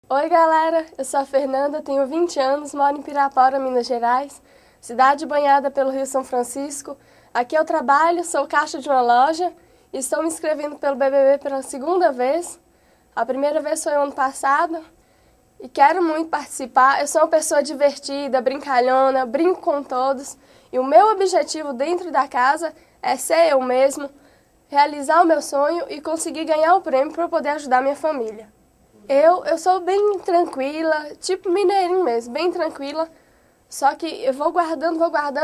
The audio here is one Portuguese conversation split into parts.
Oi galera, eu sou a Fernanda, tenho 20 anos, moro em Pirapora, Minas Gerais, cidade banhada pelo Rio São Francisco. Aqui eu trabalho, sou caixa de uma loja e estou me inscrevendo pelo BBB pela segunda vez. A primeira vez foi ano passado e quero muito participar. Eu sou uma pessoa divertida, brincalhona, brinco com todos e o meu objetivo dentro da casa é ser eu mesmo, realizar o meu sonho e conseguir ganhar o prêmio para poder ajudar minha família. Eu sou bem tranquila, tipo mineirinho mesmo, bem tranquila, só que eu vou guardando,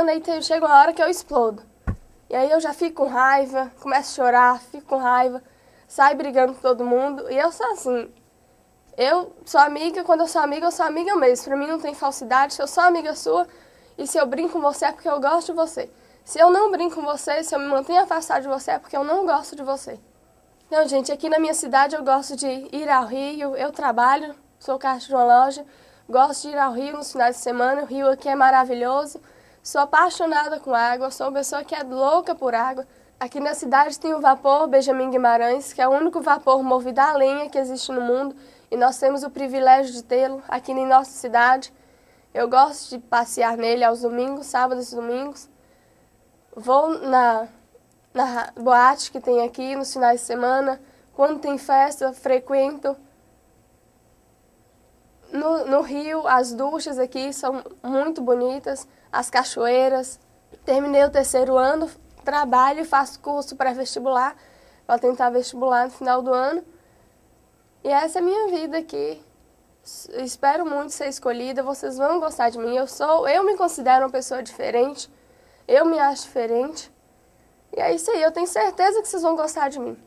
aí chega uma hora que eu explodo. E aí eu já fico com raiva, começo a chorar, fico com raiva, saio brigando com todo mundo, e eu sou assim. Eu sou amiga, quando eu sou amiga mesmo, pra mim não tem falsidade, se eu sou amiga sua, e se eu brinco com você é porque eu gosto de você. Se eu não brinco com você, se eu me mantenho afastado de você é porque eu não gosto de você. Não, gente, aqui na minha cidade eu gosto de ir ao Rio, eu trabalho, sou caixa de uma loja, gosto de ir ao Rio nos finais de semana, o Rio aqui é maravilhoso, sou apaixonada com água, sou uma pessoa que é louca por água. Aqui na cidade tem o vapor Benjamin Guimarães, que é o único vapor movido a lenha que existe no mundo, e nós temos o privilégio de tê-lo aqui em nossa cidade. Eu gosto de passear nele aos domingos, sábados e domingos. Vou na boate que tem aqui nos finais de semana. Quando tem festa, frequento. No Rio, as duchas aqui são muito bonitas, as cachoeiras. Terminei o 3º ano, trabalho e faço curso pré-vestibular, para tentar vestibular no final do ano. E essa é a minha vida aqui. Espero muito ser escolhida, vocês vão gostar de mim. Eu me considero uma pessoa diferente, eu me acho diferente. E é isso aí, eu tenho certeza que vocês vão gostar de mim.